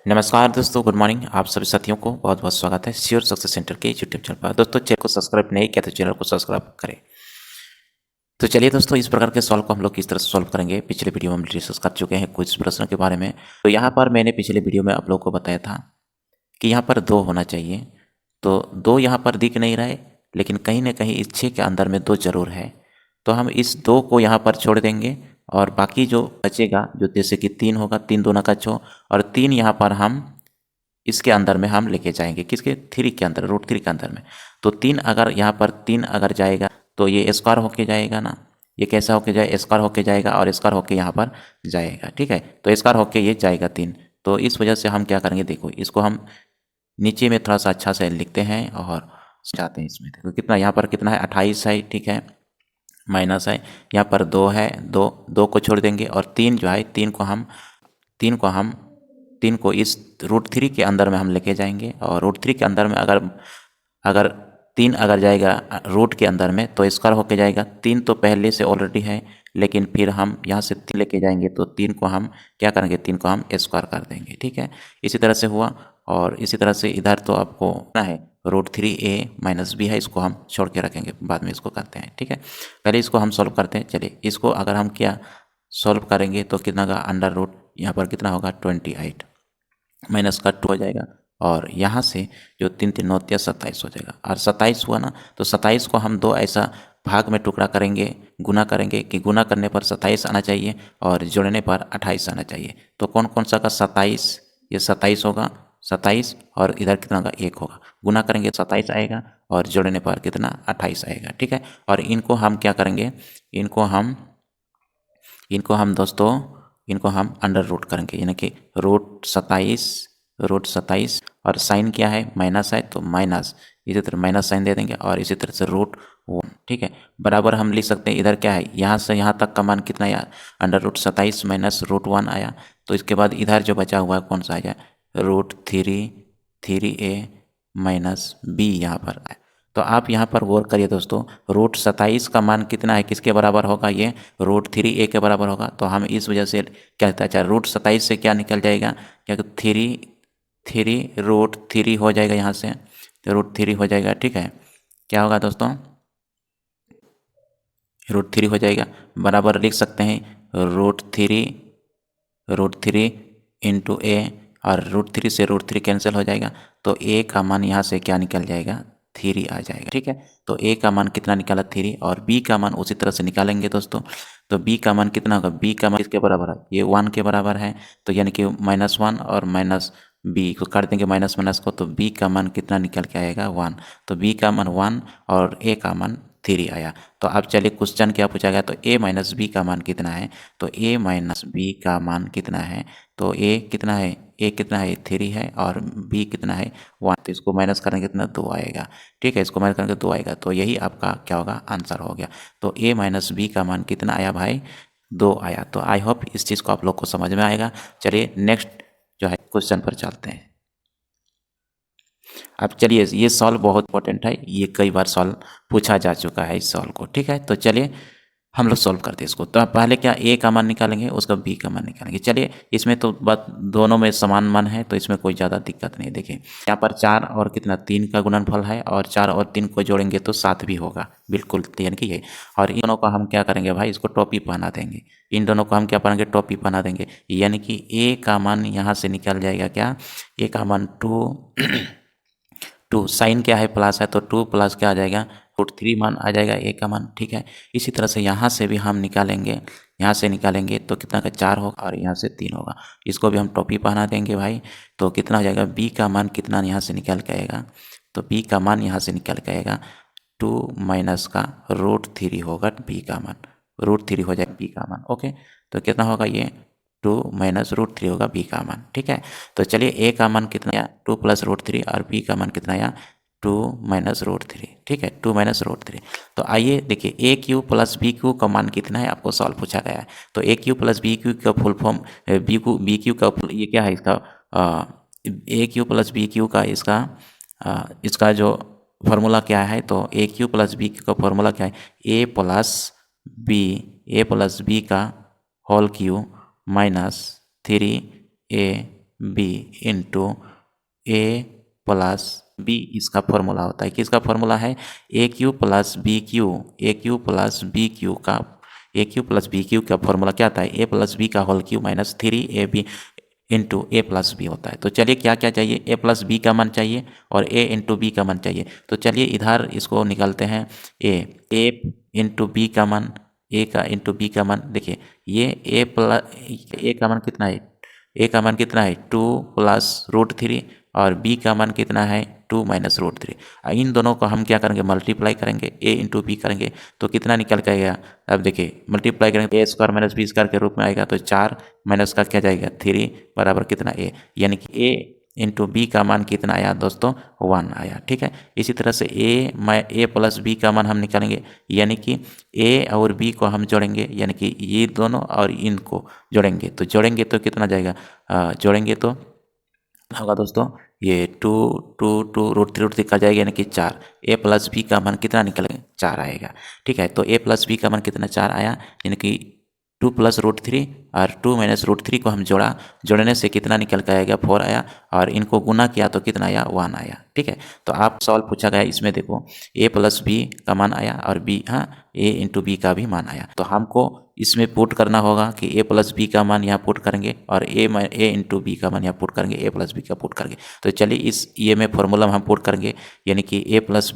नमस्कार दोस्तों, good morning. आप सभी साथियों को बहुत बहुत स्वागत है श्योर सक्सेस सेंटर के यूट्यूब चैनल पर। दोस्तों, चैनल को सब्सक्राइब नहीं किया तो चैनल को सब्सक्राइब करें। तो चलिए दोस्तों, इस प्रकार के सॉल्व को हम लोग किस तरह से सॉल्व करेंगे, पिछले वीडियो में हम डिस्कस कर चुके हैं कुछ प्रश्नों के बारे में। तो यहाँ पर मैंने पिछले वीडियो में आप लोगों को बताया था कि यहाँ पर 2 होना चाहिए। तो 2 यहाँ पर दिख नहीं रहा है, लेकिन कहीं ना कहीं इस 6 के अंदर में 2 जरूर है। तो हम इस 2 को यहाँ पर छोड़ देंगे और बाकी जो बचेगा, जो जैसे कि 3 होगा, 3 दूना का 6, और 3 यहाँ पर हम इसके अंदर में हम लेके जाएंगे, किसके, 3 के अंदर, √3 के अंदर में। तो 3 अगर यहाँ पर 3 अगर जाएगा तो ये स्क्वायर होके जाएगा ना। ये कैसा होके जाए, स्क्वायर होके जाएगा और स्क्वायर होके यहाँ पर जाएगा। ठीक है, तो स्क्वायर होके ये जाएगा 3। तो इस वजह से हम क्या करेंगे, देखो इसको हम नीचे में थोड़ा सा अच्छा से लिखते हैं और जाते हैं इसमें। देखो कितना यहाँ पर कितना है, 28 है। ठीक है, माइनस है, यहाँ पर 2 है, 2 को छोड़ देंगे और 3 जो है, 3 को इस √3 के अंदर में हम लेके जाएंगे। और √3 के अंदर में अगर अगर 3 अगर जाएगा रूट के अंदर में तो स्क्वायर होके जाएगा। 3 तो पहले से ऑलरेडी है, लेकिन फिर हम यहाँ से 3 लेके जाएंगे तो 3 को हम क्या करेंगे, 3 को हम स्क्वायर कर देंगे। ठीक है, इसी तरह से हुआ। और इसी तरह से इधर तो आपको ना है √3a - b है, इसको हम छोड़ के रखेंगे, बाद में इसको करते हैं। ठीक है, पहले इसको हम सॉल्व करते हैं। चलिए, इसको अगर हम क्या सॉल्व करेंगे तो कितना का अंडर रूट, यहाँ पर कितना होगा 28 माइनस का 2 हो जाएगा। और यहाँ से जो 3 3 9 27 हो जाएगा। और 27 हुआ ना, तो 27 को हम 2 ऐसा भाग में टुकड़ा करेंगे, गुना करेंगे कि गुना करने पर 27 आना चाहिए और जोड़ने पर 28 आना चाहिए। तो कौन कौन सा का 27, ये 27 होगा, 27, और इधर कितना का 1 होगा। गुना करेंगे 27 आएगा और जोड़ने पर कितना 28 आएगा। ठीक है, और इनको हम क्या करेंगे, इनको हम दोस्तों, इनको हम अंडर रूट करेंगे, यानी कि √27 और साइन क्या है, माइनस है, तो माइनस, इसी तरह माइनस साइन दे देंगे और इसी तरह से √1। ठीक है, बराबर हम लिख सकते हैं, इधर क्या है, यहाँ से यहाँ तक का मान कितना आया, अंडर रूट 27 माइनस √1 आया। तो इसके बाद इधर जो बचा हुआ है कौन सा आया, √3a - b यहाँ पर आया। तो आप यहाँ पर गौर करिए दोस्तों, √27 का मान कितना है, किसके बराबर होगा, ये √3a के बराबर होगा। तो हम इस वजह से क्या कहता है, अच्छा √27 से क्या निकल जाएगा, क्या 3 √3 हो जाएगा, यहाँ से तो √3 हो जाएगा। ठीक है, क्या होगा दोस्तों, √3 हो जाएगा। बराबर लिख सकते हैं √3 इंटू a, और √3 से √3 कैंसिल हो जाएगा। तो a का मान यहाँ से क्या निकल जाएगा, 3 आ जाएगा। ठीक है, तो a का मान कितना निकाला, 3, और b का मान उसी तरह से निकालेंगे दोस्तों। तो b का मान कितना होगा, b का मान किसके बराबर है, ये 1 के बराबर है। तो यानी कि -1 और माइनस b को काट देंगे, माइनस माइनस को, तो b का मान कितना निकल के आएगा, 1। तो b का मान 1 और a का मान 3 आया। तो अब चलिए क्वेश्चन क्या पूछा गया, तो a - b का मान कितना है, तो a - b का मान कितना है, तो a कितना है, 3 है और b कितना है 1। तो इसको माइनस करेंगे कितना, 2 आएगा। ठीक है, इसको माइनस करेंगे 2 आएगा। तो यही आपका क्या होगा, आंसर हो गया। तो a - b का मान कितना आया भाई, 2 आया। तो आई होप इस चीज़ को आप लोग को समझ में आएगा। चलिए नेक्स्ट जो है क्वेश्चन पर चलते हैं। अब चलिए, ये सॉल्व बहुत इंपॉर्टेंट है, ये कई बार सॉल्व पूछा जा चुका है इस सॉल्व को। ठीक है, तो चलिए हम लोग सॉल्व करते हैं इसको। तो आप पहले क्या, a का मान निकालेंगे, उसका b का मान निकालेंगे। चलिए, इसमें तो बात दोनों में समान मान है, तो इसमें कोई ज़्यादा दिक्कत नहीं। देखिए यहाँ पर 4 और कितना, 3 का गुणनफल है, और 4 और 3 को जोड़ेंगे तो 7 भी होगा, बिल्कुल, यानी कि ये। और इन दोनों को हम क्या करेंगे भाई, इसको टोपी पहना देंगे। इन दोनों को हम क्या पहनेंगे, टोपी पहना देंगे। यानी कि a का मान यहाँ से निकल जाएगा क्या, a का मान 2 साइन क्या है, प्लस है, तो 2 प्लस क्या आ जाएगा, √3 मान आ जाएगा a का मान। ठीक है, इसी तरह से यहाँ से भी हम निकालेंगे, यहाँ से निकालेंगे तो कितना का 4 होगा और यहाँ से 3 होगा। इसको भी हम टोपी पहना देंगे भाई। तो कितना हो जाएगा, b का मान कितना यहाँ से निकल के आएगा, तो b का मान यहाँ से निकल के आएगा 2 माइनस का √3 होगा b का मान, √3 हो जाएगा b का मान। ओके, तो कितना होगा, ये 2 माइनस √3 होगा b का मान। ठीक है, तो चलिए a का मान कितना आया, 2 प्लस √3, और b का मान कितना आया, 2 माइनस √3। ठीक है, 2 माइनस √3। तो आइए देखिए, a cube plus b cube का मान कितना है, आपको सॉल्व पूछा गया है। तो a cube plus b cube का फुल फॉर्म, b क्यू का ये क्या है, इसका a cube plus b cube का इसका जो फॉर्मूला क्या है, तो a cube plus b cube का फॉर्मूला क्या है, a प्लस b का whole cube minus 3a B into A plus B इसका फॉर्मूला होता है। किसका फॉर्मूला है? A cube plus B cube, A cube plus B cube का, ए क्यू प्लस बी क्यू का फॉर्मूला क्या आता है? ए प्लस बी का whole cube minus 3ab into A plus B होता है। तो चलिए क्या क्या चाहिए? ए प्लस बी का मान चाहिए और ए इंटू बी का मान चाहिए। तो चलिए इधर इसको निकालते हैं। ए इंटू बी का मान, ए का इंटू बी का मान, देखिए ये ए प्लस ए का मान कितना है? ए का मान कितना है? 2 प्लस रूट 3 और बी का मान कितना है? 2 माइनस रूट 3। इन दोनों को हम क्या करेंगे? मल्टीप्लाई करेंगे, ए इंटू बी करेंगे तो कितना निकल के आएगा? अब देखिए मल्टीप्लाई करेंगे ए स्क्वायर माइनस बी स्क्वायर के रूप में आएगा, तो 4 माइनस का क्या जाएगा? 3 बराबर कितना? ए, यानी कि ए इंटू बी का मान कितना आया दोस्तों? 1 आया। ठीक है, इसी तरह से ए प्लस बी का मान हम निकालेंगे, यानी कि ए और बी को हम जोड़ेंगे, यानी कि ये दोनों और इनको जोड़ेंगे। तो जोड़ेंगे तो कितना जाएगा? जोड़ेंगे तो होगा दोस्तों ये 2 2 2 रूट थ्री का जाएगा, यानी कि 4। ए प्लस बी का मान कितना निकलेगा? 4 आएगा। ठीक है, तो ए प्लस बी का मान कितना? 4 आया, यानी कि 2 प्लस रूट 3 और 2 माइनस रूट 3 को हम जोड़ा, जोड़ने से कितना निकल के आएगा? 4 आया, और इनको गुना किया तो कितना आया? 1 आया। ठीक है, तो आप सवाल पूछा गया इसमें देखो ए प्लस बी का मान आया और बी, हाँ, ए इंटू बी का भी मान आया। तो हमको इसमें पुट करना होगा कि ए प्लस बी का मान यहाँ पुट करेंगे और ए इंटू बी का मान यहाँ पुट करेंगे, ए प्लस बी का पुट करेंगे। तो चलिए इस ये में फॉर्मूला में हम पुट करेंगे, यानी कि ए प्लस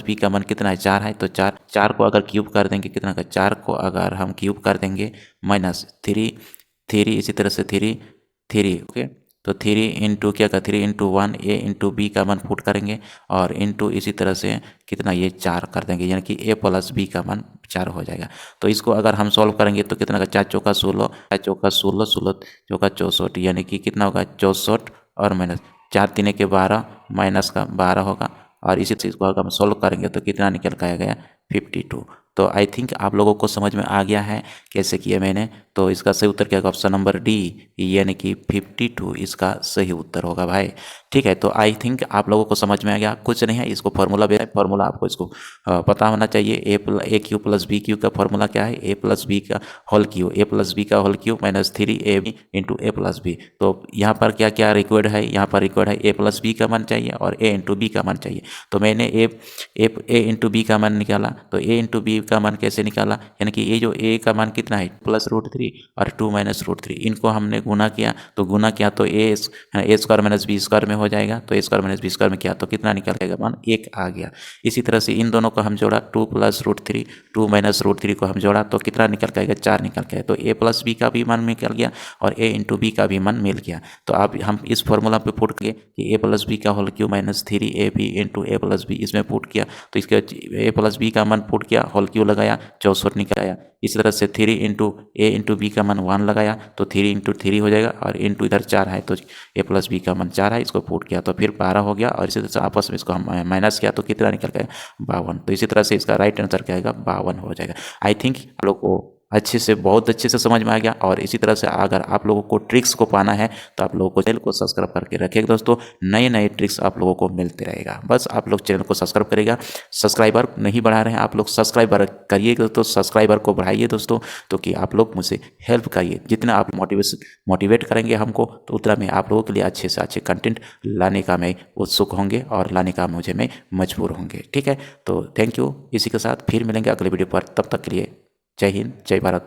बी का मान कितना है? 4 है। तो 4 को अगर क्यूब कर देंगे कितना का? 4 को अगर हम क्यूब कर देंगे माइनस 3 इसी तरह से 3 ओके। तो 3 इंटू क्या का? 3 इंटू 1 ए इंटू बी का मान पुट करेंगे और इंटू इसी तरह से कितना? ये 4 कर देंगे, यानी कि ए प्लस बी का मान 4 हो जाएगा। तो इसको अगर हम सॉल्व करेंगे तो कितना का? 4 चौका 16, 4 चौका 16, 16 चौका 64, यानी कि कितना होगा? 64 और माइनस 4 3 के 12 माइनस का 12 होगा, और इसी चीज़ को अगर हम सॉल्व करेंगे तो कितना निकल के आएगा? 52। तो आई थिंक आप लोगों को समझ में आ गया है कैसे किया मैंने। तो इसका सही उत्तर क्या होगा? ऑप्शन नंबर डी, यानी कि 52 इसका सही उत्तर होगा भाई। ठीक है, तो आई थिंक आप लोगों को समझ में आ गया। कुछ नहीं है, इसको फॉर्मूला भी है, फॉर्मूला आपको इसको पता होना चाहिए। A cube plus B cube का फॉर्मूला क्या है? ए प्लस बी का whole cube, A plus B का whole cube minus 3ab into A plus B. तो यहाँ पर क्या क्या रिक्वायर्ड है? यहाँ पर रिक्वायर्ड है ए प्लस बी का मान चाहिए और ए इंटू बी का मान चाहिए। तो मैंने ए इंटू बी का मान निकाला। तो ए इंटू बी का मान कैसे निकाला? यानी कि ये जो ए का मान कितना है? प्लस रूट 3 और 2 माइनस रूट 3, इनको हमने गुना किया। तो गुना किया तो ए स्क्वायर माइनस बी स्क्वायर में हो जाएगा। तो ए स्क्वायर माइनस बी स्क्वायर में किया तो कितना निकल जाएगा? मान 1 आ गया। इसी तरह से इन दोनों को हम जोड़ा, 2 प्लस रूट 3 2 माइनस रूट 3 को हम जोड़ा तो कितना निकल के आएगा? 4 निकल के आएगा। तो ए प्लस बी का भी मान निकल गया और ए इंटू बी का भी मान मिल गया। तो अब हम इस फॉर्मूला पे पुट किए कि ए प्लस बी का whole cube minus 3ab into A plus B, इसमें पुट किया तो इसके ए प्लस बी का मान पुट किया, होल क्यू लगाया, 64 निकल आया। इसी तरह से 3 इंटू ए इंटू बी का मान 1 लगाया तो 3 इंटू 3 हो जाएगा, और इंटू इधर 4 है तो ए प्लस बी का मान 4 है, इसको पुट किया तो फिर 12 हो गया। और इसी तरह से आपस में इसको हम माइनस किया तो कितना निकल गया? 52। तो इसी तरह से इसका राइट आंसर क्या आएगा? 52 हो जाएगा। आई थिंक आप लोग को अच्छे से, बहुत अच्छे से समझ में आ गया। और इसी तरह से अगर आप लोगों को ट्रिक्स को पाना है तो आप लोगों को चैनल को सब्सक्राइब करके रखिएगा दोस्तों। नए नए ट्रिक्स आप लोगों को मिलते रहेगा। बस आप लोग चैनल को सब्सक्राइब करेगा। सब्सक्राइबर नहीं बढ़ा रहे हैं आप लोग, सब्सक्राइबर करिए दोस्तों, सब्सक्राइबर को बढ़ाइए दोस्तों। तो कि आप लोग मुझसे हेल्प करिए, जितना आप मोटिवेट करेंगे हमको तो उतना मैं आप लोगों के लिए अच्छे से अच्छे कंटेंट लाने का मैं उत्सुक होंगे और लाने का मुझे मैं मजबूर होंगे। ठीक है, तो थैंक यू। इसी के साथ फिर मिलेंगे अगले वीडियो पर, तब तक के लिए जय हिंद, जय भारत।